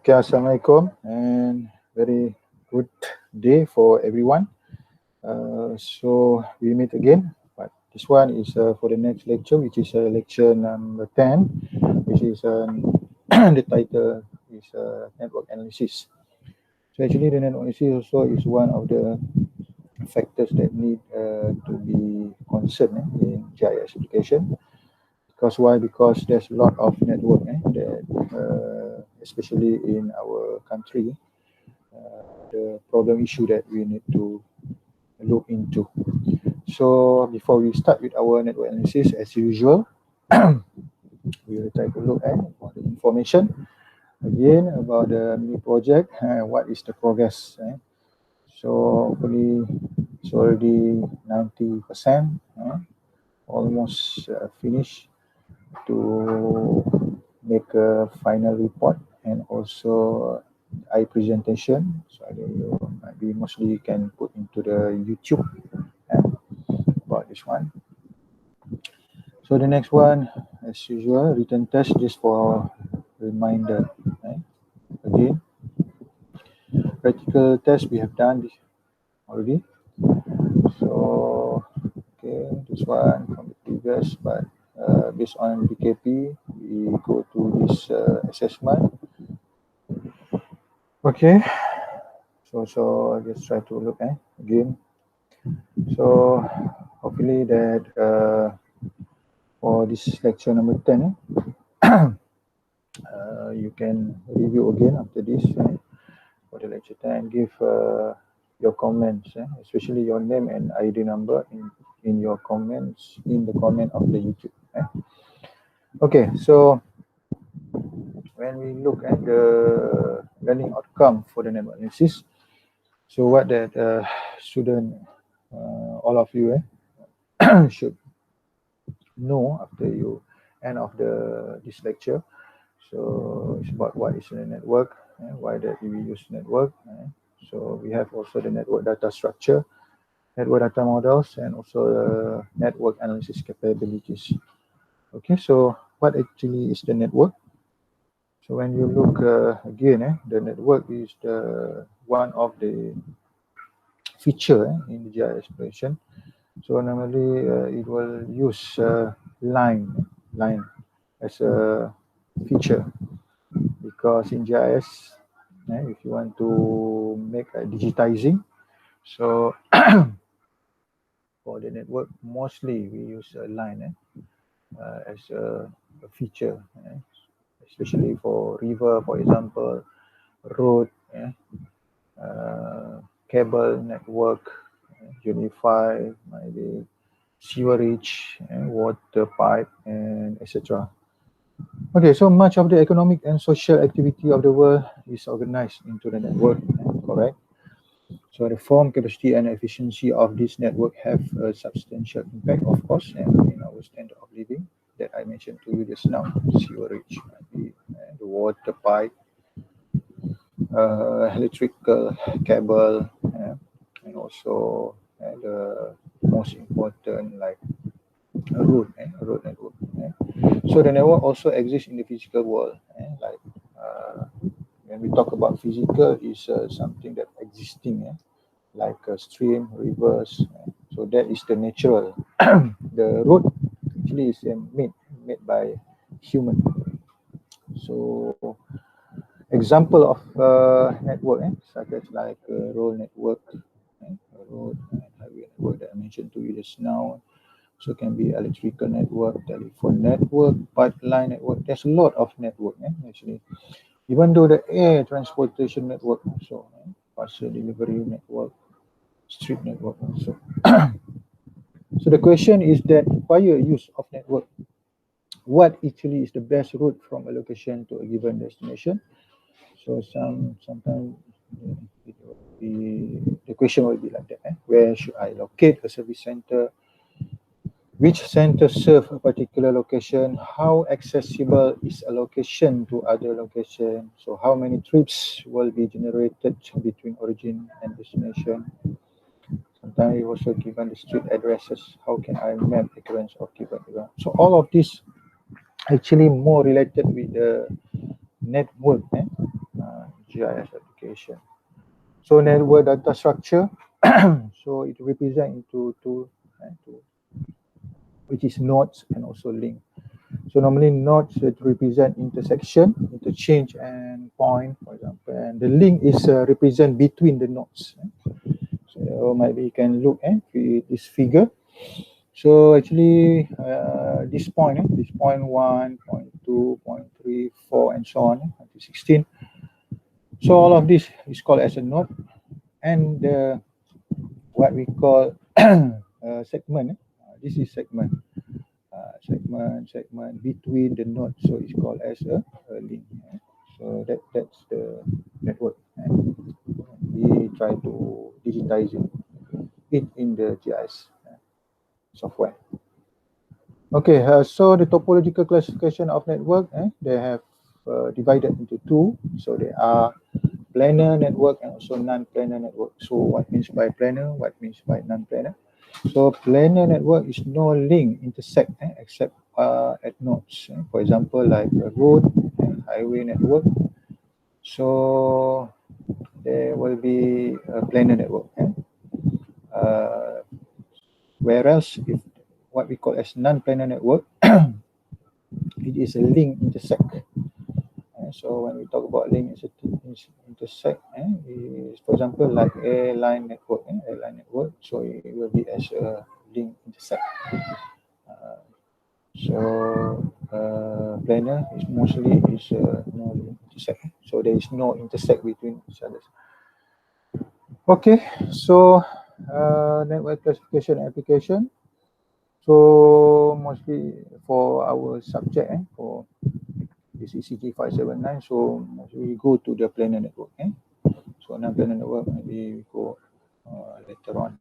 Okay, Assalamualaikum and very good day for everyone. So we meet again, but this one is for the next lecture, which is lecture number 10, which is the title is network analysis. So actually the network analysis also is one of the factors that need to be concerned in GIS application. Because why? Because there's a lot of network that, especially in our country, the problem issue that we need to look into. So before we start with our network analysis, as usual, we will try to look at the information again about the mini project. What is the progress? So hopefully it's already 90%, almost finished to make a final report and also presentation. So I think you maybe mostly can put into the YouTube about this one. So the next one, as usual, written test just for reminder. Again, practical test we have done this already. So okay, this one from the previous, but based on BKP, we go to this assessment. Okay, so I just try to look again. So hopefully that for this lecture number 10, you can review again after this for the lecture 10, give your comments, especially your name and ID number in your comments, in the comment of the YouTube. Okay, so when we look at the learning outcome for the network analysis, so what that student, all of you should know after you end of this lecture. So it's about what is the network, why that we use network. So we have also the network data structure, network data models, and also the network analysis capabilities. Okay, so what actually is the network? So when you look again, the network is the one of the feature in the GIS exploration. So normally it will use line as a feature, because in GIS, if you want to make a digitizing, so for the network, mostly we use a line as a feature, especially for river, for example, road, cable network, unify, maybe sewerage, water pipe, and etc. Okay, so much of the economic and social activity of the world is organized into the network, correct? So the form, capacity, and efficiency of this network have a substantial impact, of course, in our standard of living that I mentioned to you just now. Sewerage, maybe, the water pipe, electrical cable, and also the most important, like a road network. So the network also exists in the physical world, like when we talk about physical, is something that existing, like a stream, rivers. So that is the natural. The road actually is made by human. So example of network, such as like road network, road and highway network that I mentioned to you just now. So it can be electrical network, telephone network, pipeline network. There's a lot of network actually. Even though the air transportation network also, parcel delivery network, street network also. So the question is that prior use of network, what actually is the best route from a location to a given destination? So sometimes the question will be like that. Where should I locate a service center? Which center serve a particular location? How accessible is a location to other location? So how many trips will be generated between origin and destination? Sometimes you also given the street addresses. How can I map occurrence of given event? So all of this actually more related with the network GIS application. So network data structure, so it represents into two, which is nodes and also link. So normally nodes represent intersection, interchange and point, for example, and the link is represent between the nodes. So maybe you can look at this figure. So actually this point 1, point 2, point 3, 4 and so on until 16. So all of this is called as a node, and what we call segment. This is segment. Segment between the nodes, so it's called as a link. So that's the network. We try to digitize it in the GIS software. Okay, so the topological classification of network, they have divided into two. So they are planar network and also non-planar network. So what means by planar? What means by non-planar? So planar network is no link intersect except at nodes. For example, like a road and highway network. So there will be a planar network. Whereas if what we call as non-planar network, it is a link intersect. So when we talk about link intersect, is for example like airline network, so it will be as a link intersect. So planar is mostly no link intersect. So there is no intersect between each other. Okay, so network classification application. So mostly for our subject, for this ECG579, so we go to the planar network. So non-planar network, maybe we go later on.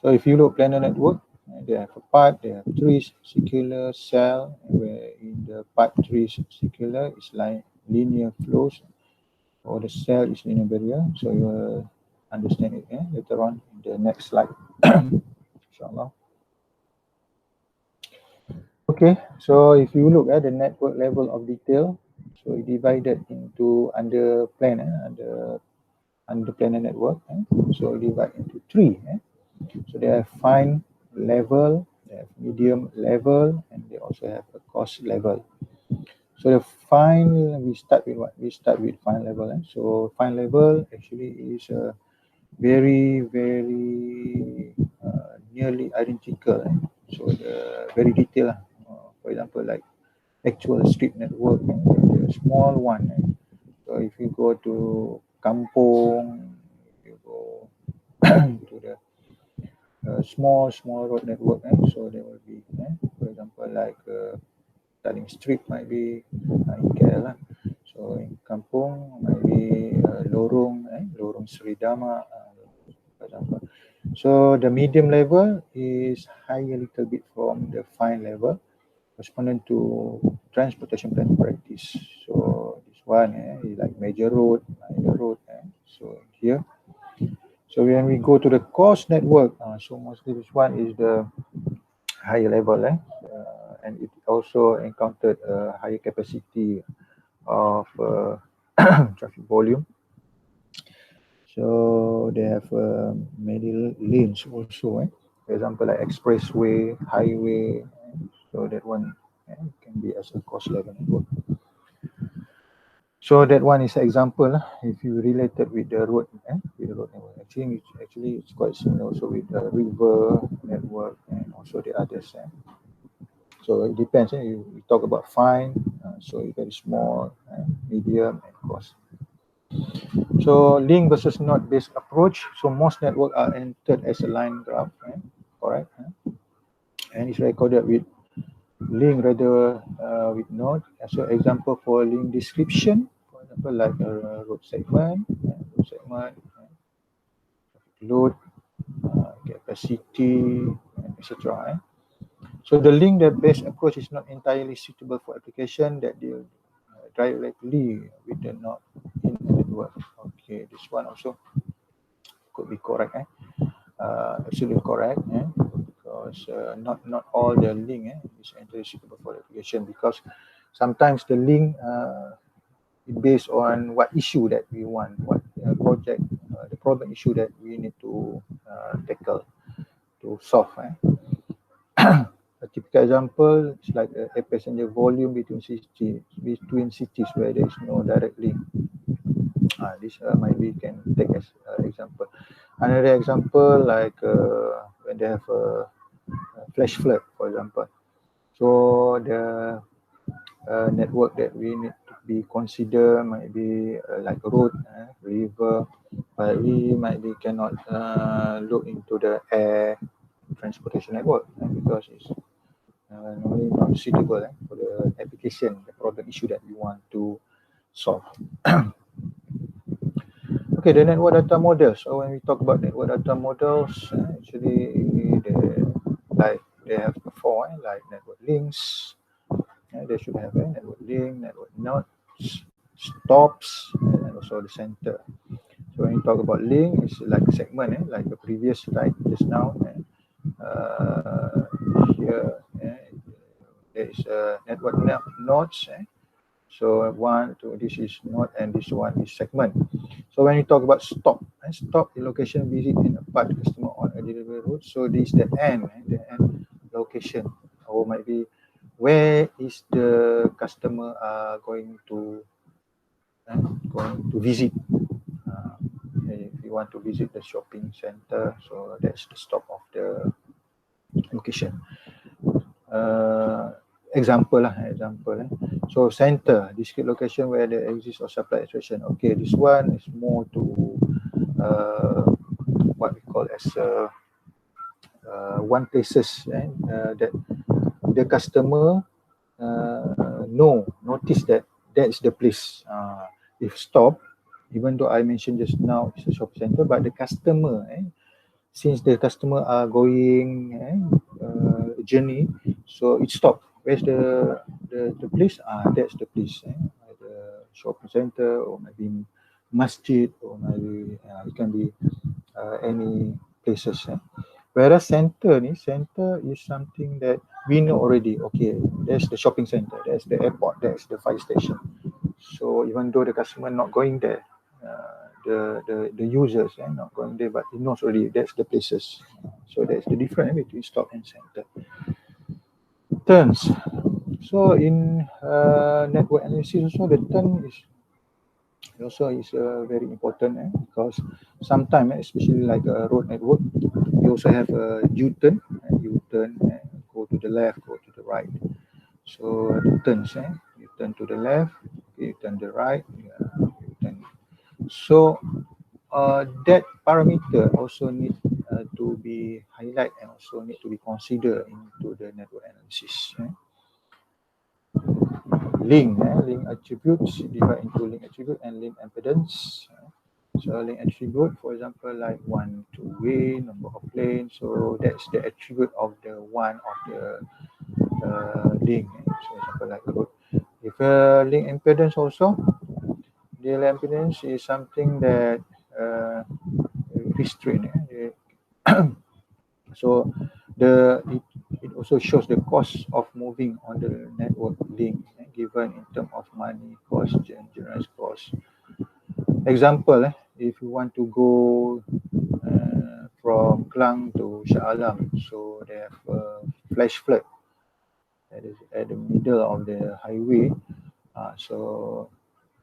So if you look planar network, they have a part, they have trees, circular, cell, where in the part trees, circular is like linear flows, or the cell is linear barrier. So you will understand it later on in the next slide. Inshallah. Okay, so if you look at the network level of detail, so it divided into under planar network. So divide into three. So they have fine level, they have medium level, and they also have a coarse level. So the fine, we start with what? We start with fine level. So fine level actually is very nearly identical. So the very detailed. For example, like actual street network, the small one. So if you go to kampung, you go to the small road network, so there will be, for example, like starting street might be in KL. So in kampung might be lorong Sri Dama, for example. So the medium level is high a little bit from the fine level, corresponding to transportation planning practice. So this one is like major road, minor road. So here, so when we go to the coarse network, so mostly this one is the higher level, and it also encountered a higher capacity of traffic volume. So they have many lanes also. For example, like expressway, highway. So that one can be as a coarse level network. So that one is an example. If you relate it with the road, with the road network, actually it's quite similar also with the river network and also the others. So it depends. You talk about fine, so very small, medium, and coarse. So link versus node based approach. So most network are entered as a line graph, correct? And it's recorded with link rather with node. So example for link description, for example, like a road segment, load, capacity, etc. So the link that based approach is not entirely suitable for application that deal directly with the node in the network. Okay, this one also could be correct. Absolutely correct. Because not all the link is entirely suitable for application, because sometimes the link based on what issue that we want, what project, the problem issue that we need to tackle to solve. A typical example is like a passenger volume between cities where there is no direct link. This maybe can take as example. Another example like when they have a flash flood, for example. So the network that we need to be consider might be like road, river, but we might be cannot look into the air transportation network because it's normally not suitable for the application, the problem issue that we want to solve. Okay, the network data models. So when we talk about network data models, actually they have before, like network links. They should have a network link, network nodes, stops, and also the center. So when you talk about link, it's like a segment, like the previous slide just now. Here, there is a network nodes. So one, two, this is node and this one is segment. So when you talk about stop, stop the location visit in a part customer on a delivery route. So this is the end location, or might be where is the customer going to visit. If you want to visit the shopping center, so that's the stop of the location. Example. So center, discrete location where there exists or supply expression. Okay, this one is more to what we call as one places that the customer notice that that's the place. If stop, even though I mentioned just now it's a shopping center, but the customer, since the customer are going journey, so it stop. Where's the place? That's the place. The shopping center, or maybe masjid, or maybe it can be any places. Whereas center is something that we know already. Okay, there's the shopping center, there's the airport, there's the fire station. So even though the customer not going there, the users not going there, but he knows already that's the places. So that's the difference between stop and center. Turns. So in network analysis also, the turn is very important because sometimes, especially like a road network, you also have a U-turn, go to the left, go to the right. So the turns, you turn to the left, you turn the right, you turn. So that parameter also need to be highlighted and also need to be considered into the network analysis. Link attributes divide into link attribute and link impedance. So link attribute, for example, like one two-way, number of lanes. So that's the attribute of the one of the link. So example like road. If a link impedance also, the impedance is something that restrain. So it also shows the cost of moving on the network link given in terms of money, cost, and general cost. Example, if you want to go from Klang to Shah Alam, so they have a flash flood that is at the middle of the highway. So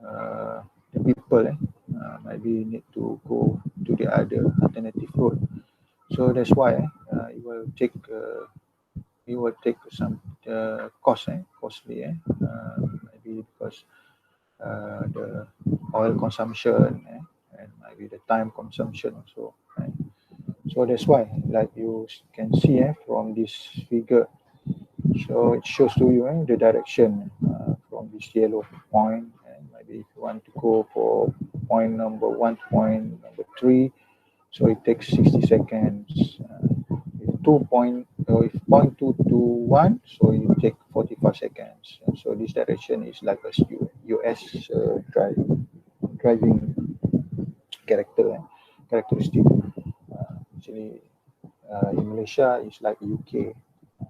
the people maybe need to go to the other alternative road. So that's why it will take some costly, maybe because the oil consumption and maybe the time consumption also. Right? So that's why, like you can see from this figure, so it shows to you the direction from this yellow point, and maybe if you want to go for point number 1 to point number 3, so it takes 60 seconds. If 2 point, or if point 2 to 1, so you take 45 seconds. And so this direction is like a US driving characteristic. Actually, in Malaysia, it's like UK.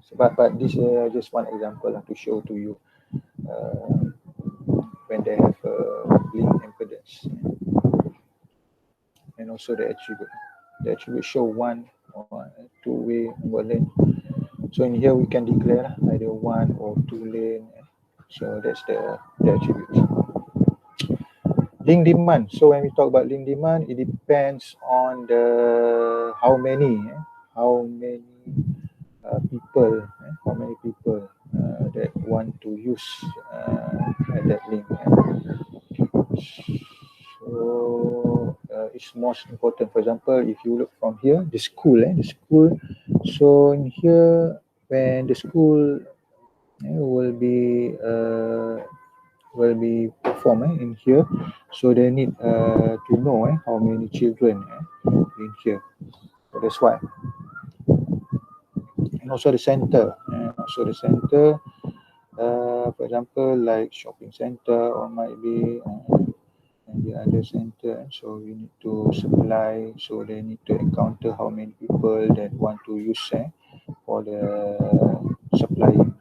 So, but this is just one example to show to you when they have a link impedance. And also the attribute. The attribute show one or two-way number lane. So in here we can declare either one or two lane. So that's the attributes. Link demand. So when we talk about link demand, it depends on the how many people that want to use that link. So it's most important. For example, if you look from here, the school. So in here, when the school will be performed in here, so they need to know how many children in here. So that's why. And also the center. For example, like shopping center or might be and the other center. So we need to supply. So they need to encounter how many people that want to use for the supplying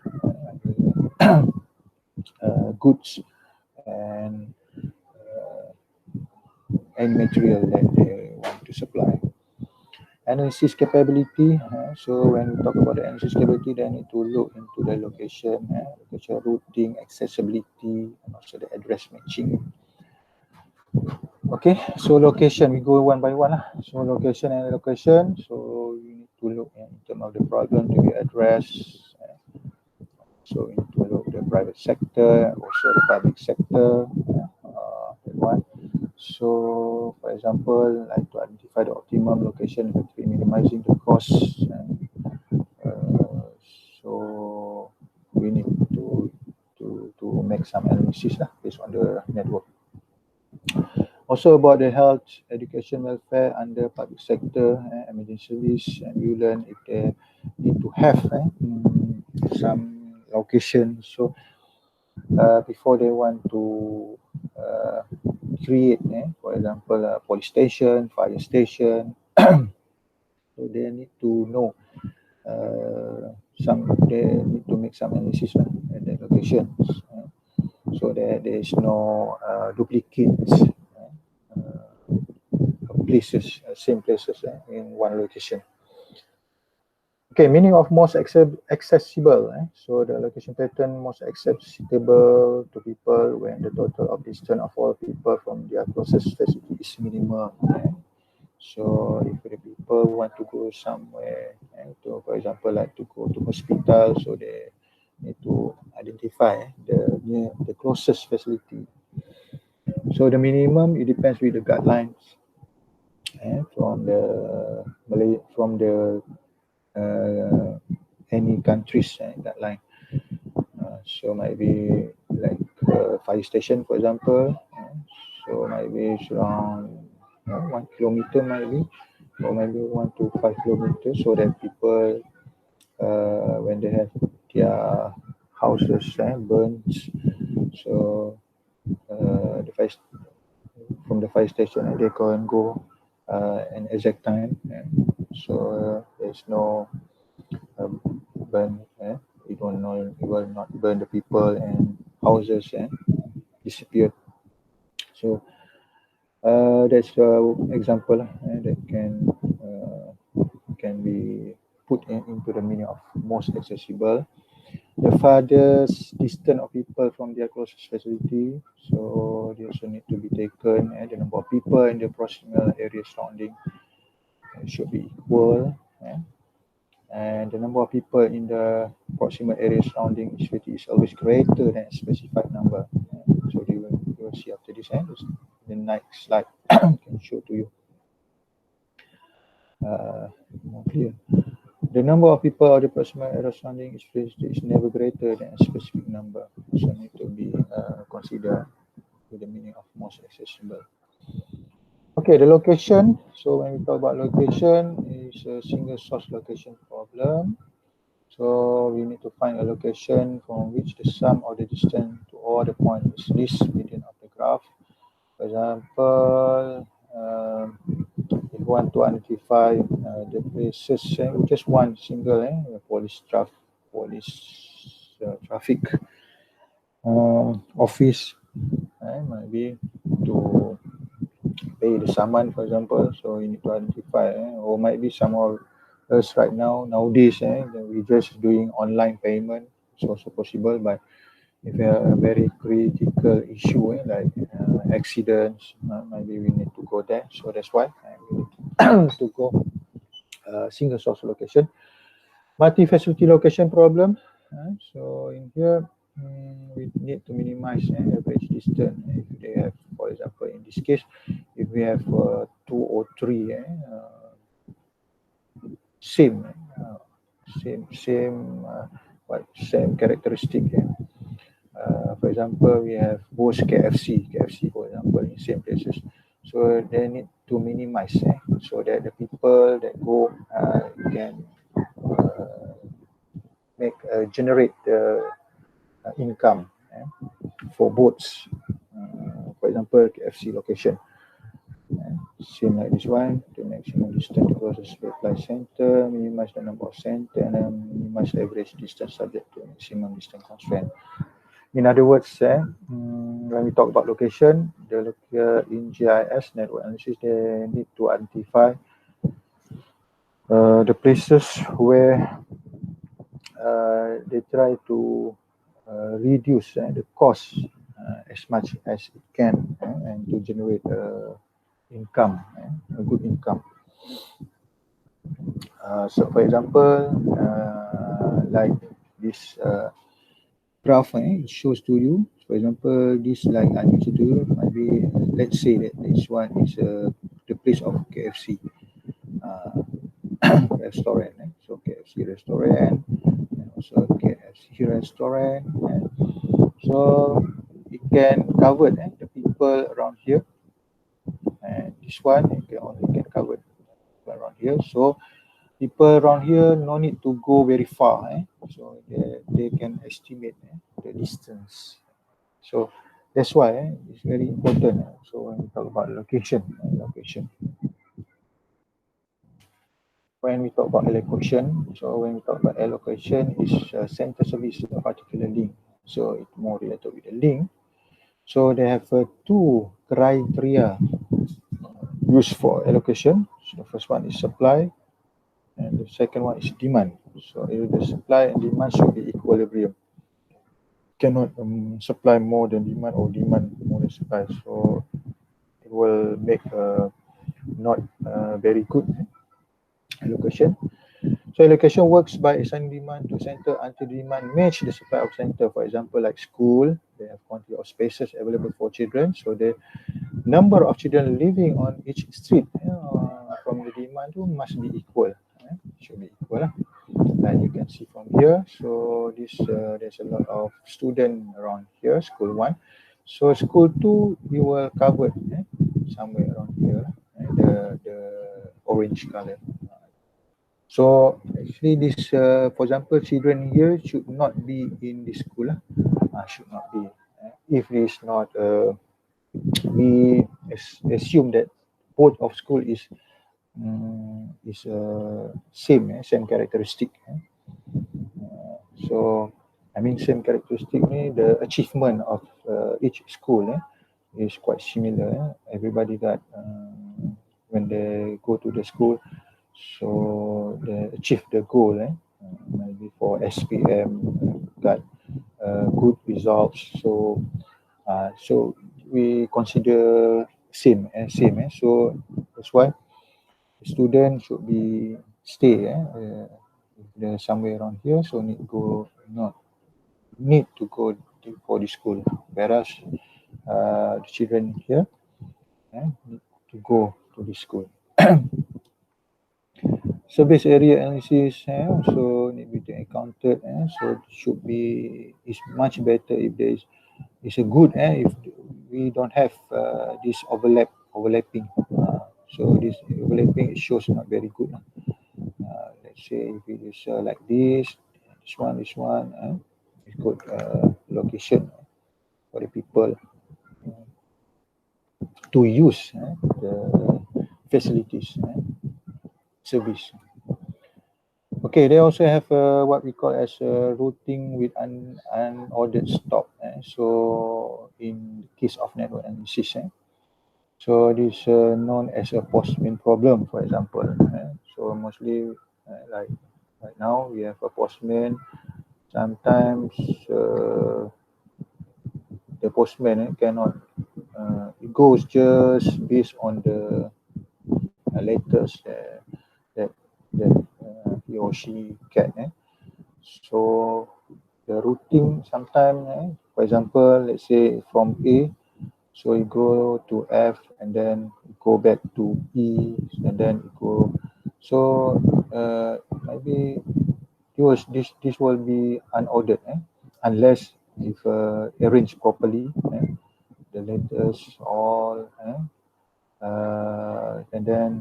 goods and material that they want to supply. Analysis capability. So when we talk about the analysis capability, they need to look into the location, location routing, accessibility, and also the address matching. Okay, so location, we go one by one. So location and allocation. So you need to look in terms of the problem to be addressed. So we need to look at the private sector, also the public sector. That one. So, for example, like to identify the optimum location effectively minimizing the costs. So we need to make some analysis based on the network. Also about the health, education, welfare under public sector, emergency service, and we learn if they need to have some location. So before they want to create, for example, a police station, fire station, so they need to know they need to make some analysis at the locations so that there is no duplicates places, same places in one location. Okay, meaning of most accessible. So the location pattern most accessible to people when the total of distance of all people from their closest facility is minimal. So if the people want to go somewhere, for example, like to go to hospital, so they need to identify the closest facility. So the minimum, it depends with the guidelines from the any countries guideline. So might be like fire station, for example. So maybe it's around 1 kilometer, maybe, or maybe 1 to 5 kilometers, so that people, when they have their houses burned, so from the fire station, they can go an exact time. So there's no burn. It will not burn the people and houses and disappear. So that's an example that can be put into the meaning of most accessible. The farthest distance of people from their closest facility, so they also need to be taken, and the number of people in the proximal area surrounding should be equal, and the number of people in the proximal area surrounding each facility is always greater than a specified number. So you will see after this, the next slide can show to you more clear. The number of people of the proximal area surrounding each facility is never greater than a specific number, so need to be considered with the meaning of most accessible. Okay, the location. So when we talk about location, is a single source location problem. So we need to find a location from which the sum of the distance to all the points is least within of the graph. For example, if you want to identify the places, just one single traffic office Might be to pay the saman, for example. So you need to identify, or might be some of us right now nowadays, that we just doing online payment. It's also possible, but if you have a very critical issue like accidents, maybe we need to go there. So that's why we need to go single source location. Multi-facility location problem. So in here, we need to minimize average distance. If they have, for example, in this case, if we have 2 or 3 same, same characteristic. For example, we have both KFC, for example, in same places. So they need to minimize, so that the people that go can generate the income for boats. For example, KFC location. Same like this one, the maximum distance across the supply center, minimize the number of center, and then minimize the average distance subject to maximum distance constraint. In other words, when we talk about location, in GIS network analysis, they need to identify the places where they try to reduce the cost as much as it can, and to generate income, a good income. So for example, like this graph, it shows to you, for example, this, like I mentioned to you, maybe let's say that this one is the place of KFC restaurant. So KFC restaurant, and also KFC restaurant. So it can cover the people around here, and this one it can only can cover around here. So people around here no need to go very far, so they can estimate the distance. So that's why it's very important. So when we talk about location, when we talk about allocation, so when we talk about allocation, is center service a particular link. So it's more related with the link. So they have 2 criteria used for allocation. So the first one is supply, and the second one is demand. So if the supply and demand should be equilibrium. Cannot supply more than demand or demand more than supply. So it will make not very good allocation. So allocation works by assigning demand to center until demand match the supply of center. For example, like school, they have quantity of spaces available for children. So the number of children living on each street from the demand must be equal. Should be equal. Like you can see from here. So this there's a lot of students around here, school 1. So school 2, you will cover somewhere around here, the orange color. So actually this, for example, children here should not be in this school. Should not be. If it is not, we assume that both of school is same characteristic. So I mean same characteristic, the achievement of each school is quite similar. Everybody got when they go to the school, so they achieve the goal. Maybe for SPM got good results. So so we consider same. So that's why the student should be stay. If they're somewhere around here, so need to go for the school. Whereas the children here need to go to the school. Surface area analysis also need to be encountered. So should be, is much better if there is a good if we don't have this overlapping. So this overlapping shows not very good. Let's say if it is like this one, it's good location for the people to use the facilities service. Okay, they also have what we call as routing with unordered stop. So in case of network analysis. So this known as a postman problem, for example. So mostly like right now we have a postman. Sometimes the postman cannot. It goes just based on the letters that he or she get. So the routing sometimes, for example, let's say from A, so you go to F and then go back to E and then go. So maybe this will be unordered, unless if arranged properly, the letters all, and then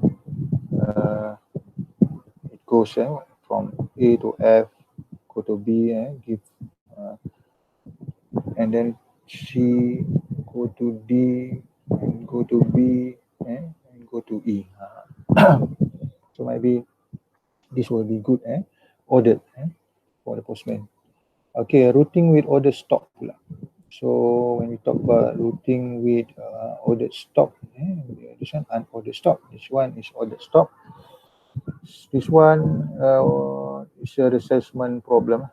it goes from A to F, go to B, give, and then C, go to D, and go to B, and go to E. So maybe this will be good, ordered for the postman. Okay, routing with ordered stop pula. So when we talk about routing with ordered stop, this one unordered stop. This one is ordered stop. This one is a assessment problem.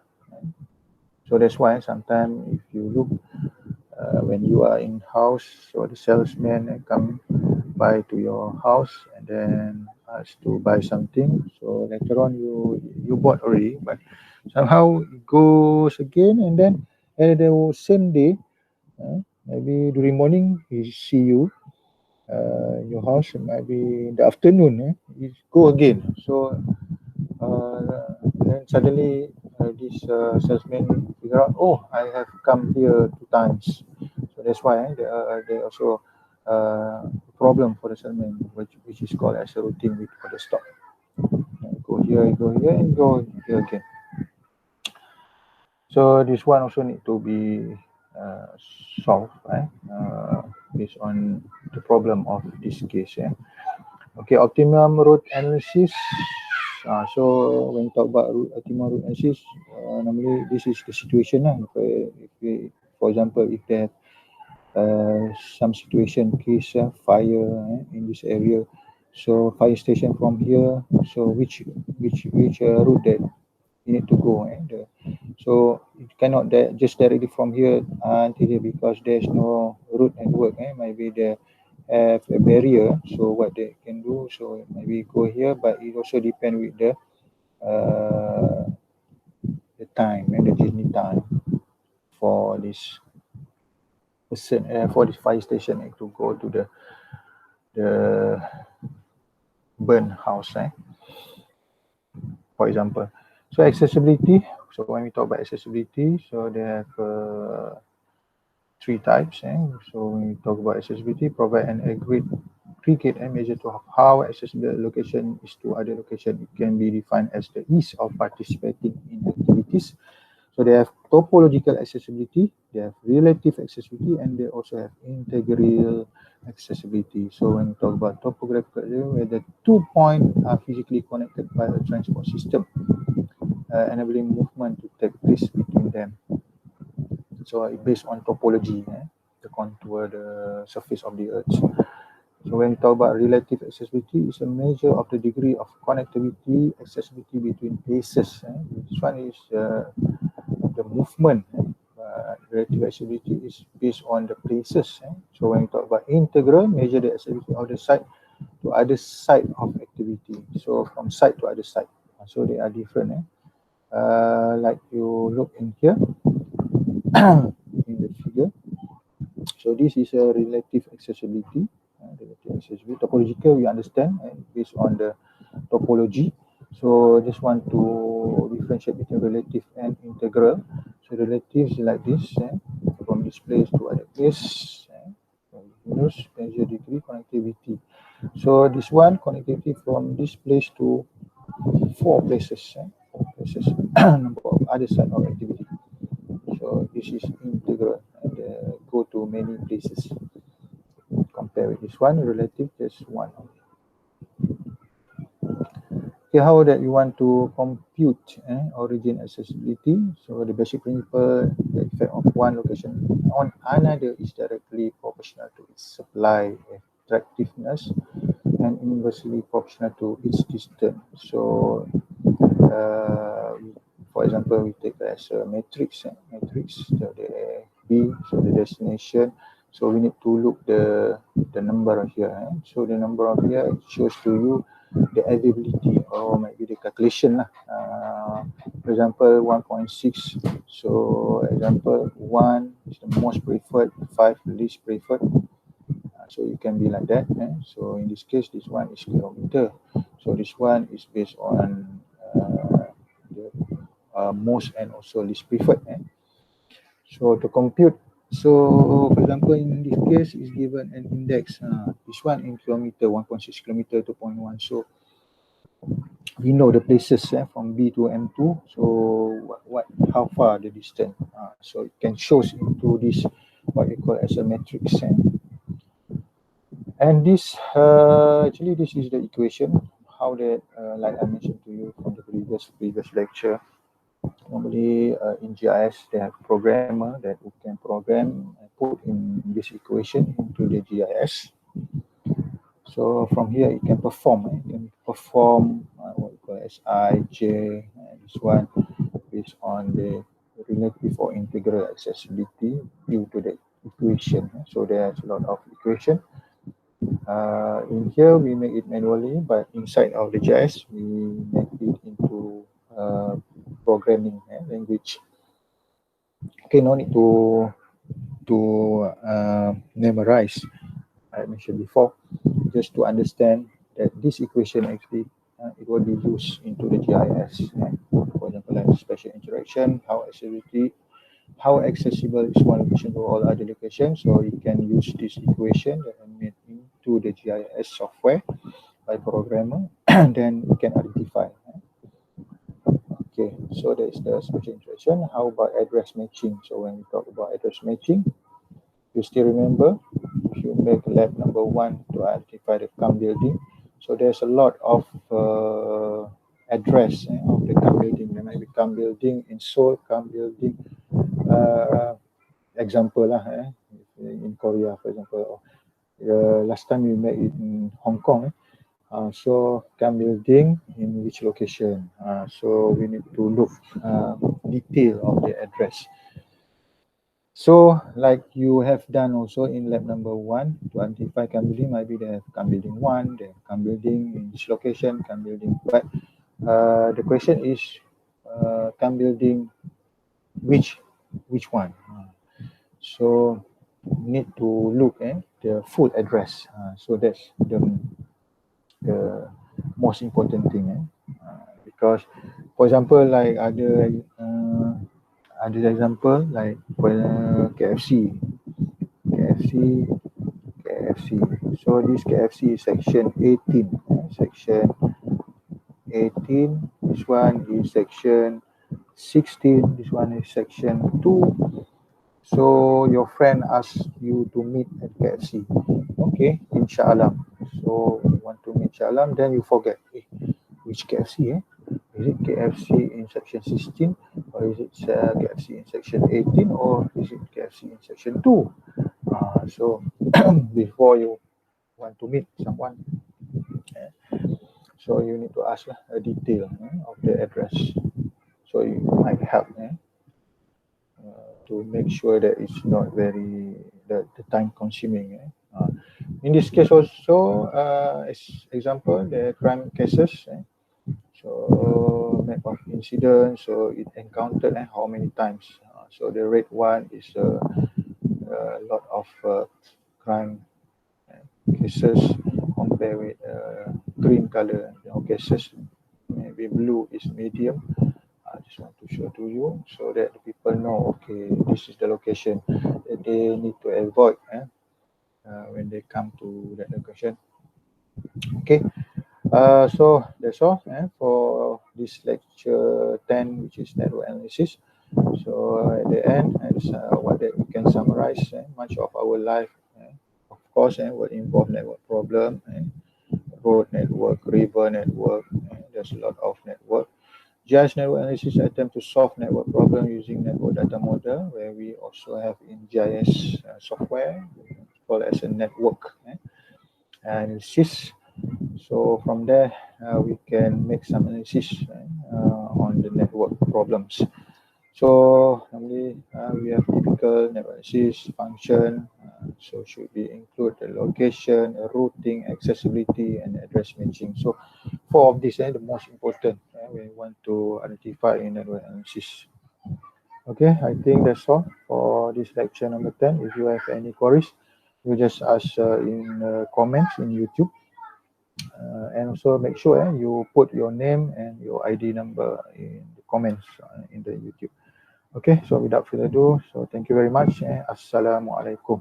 So that's why sometimes if you look when you are in house, so the salesman come by to your house and then ask to buy something. So later on you bought already, but somehow it goes again, and then at the same day, maybe during morning he see you your house, maybe in the afternoon, you go again. So then suddenly this salesman figure out, oh, I have come here 2 times. So that's why there also problem for the salesman, which is called as a routine with for the stop. Go here, and go here again. So this one also need to be solved, based on the problem of this case. Okay, optimum route analysis. So when we talk about optimum route analysis, normally this is the situation. For example, if there some situation case fire in this area, so fire station from here. So which route that you need to go, so you cannot just directly from here until here, because there's no route network. Maybe they have a barrier, so what they can do, so maybe go here, but it also depends with the time and the journey time for this person, for this fire station, to go to the burn house, for example. So accessibility. So when we talk about accessibility, so they have 3 types. So when we talk about accessibility, provide an aggregate and measure to how accessible location is to other location. It can be defined as the ease of participating in activities. So they have topological accessibility, they have relative accessibility, and they also have integral accessibility. So when we talk about topographical, where the 2 points are physically connected by a transport system, enabling movement to take place between them. So based on topology, the contour, the surface of the earth. So when we talk about relative accessibility, it's a measure of the degree of connectivity, accessibility between places. This one is the movement. Relative accessibility is based on the places. So when we talk about integral, measure the accessibility of the site to other site of activity. So from site to other site. So they are different. Like you look in here, in the figure. So this is a relative accessibility. Topological, we understand, based on the topology. So just want to differentiate between relative and integral. So relative is like this, from this place to other place. Measure degree connectivity. So this one, connectivity from this place to 4 places. 4 places, number of other side of activity. So this is integral, and go to many places. Compare with this one, relative, just one. Okay, how that you want to compute origin accessibility. So the basic principle, the effect of one location on another is directly proportional to its supply attractiveness and inversely proportional to its distance. So for example, we take as a matrix, so the B, so the destination. So we need to look the number here. So the number of here shows to you the availability or maybe the calculation lah. For example, 1.6. So example 1 is the most preferred, 5 least preferred. So it can be like that. So in this case, this one is kilometer. So this one is based on the most and also least preferred. So to compute, so for example, in this case, is given an index. This one in kilometer, 1.6 kilometer, 2.1. So we know the places from B to M2. So how far the distance. So it can show into this what we call as a matrix. And this actually this is the equation. How that like I mentioned to you from the previous lecture. Normally in GIS they have programmer that who can program and put in this equation into the GIS. So from here it can perform. What we call as I, J, this one based on the relative or integral accessibility due to the equation. So there's a lot of equation. In here we make it manually, but inside of the GIS we make it into programming language. Okay, no need to memorize. I mentioned before, just to understand that this equation actually it will be used into the GIS. For example, like special interaction, how accessible is one location to all other locations. So you can use this equation that I made into the GIS software by programmer, and then you can identify. Okay, so that is the special interaction. How about address matching? So when we talk about address matching, you still remember if you make lab number 1 to identify the CAM building. So there's a lot of address of the CAM building. There might be CAM building in Seoul, CAM building example lah, in Korea, for example. Last time we met in Hong Kong. So CAM building in which location? So we need to look detail of the address. So like you have done also in lab number 1 to identify CAM building, maybe they have CAM building 1, they have CAM building in this location, CAM building. But the question is CAM building which one? So need to look at the full address. So that's the most important thing. Because for example, like other example like for KFC. So this KFC is section 18. Section 18. This one is section 16. This one is section 2. So your friend asks you to meet at KFC. Okay, inshallah. So you want to meet inshallah, then you forget. Which KFC? Is it KFC in section 16 or is it KFC in section 18 or is it KFC in section 2? So before you want to meet someone, so you need to ask a detail of the address. So it might help to make sure that it's not very the time consuming. In this case also, as example, the crime cases. So map of incident, so it encountered how many times. So the red one is a lot of crime cases compared with green color cases. Maybe blue is medium. I just want to show to you so that the people know, okay, this is the location that they need to avoid when they come to that location. Okay. So that's all for this lecture 10, which is network analysis. So at the end, what that we can summarize much of our life, of course, will involve network problem, road network, river network, the there's a lot of network. GIS network analysis attempt to solve network problem using network data model, where we also have in GIS software called as a network analysis. So from there, we can make some analysis on the network problems. So normally we have typical network analysis function. So should we include the location, routing, accessibility, and address matching. So four of these are the most important when we want to identify in network analysis. Okay, I think that's all for this lecture number 10. If you have any queries, you just ask in comments in YouTube. And also make sure you put your name and your ID number in the comments in the YouTube. Okay, so without further ado, so thank you very much. Assalamualaikum.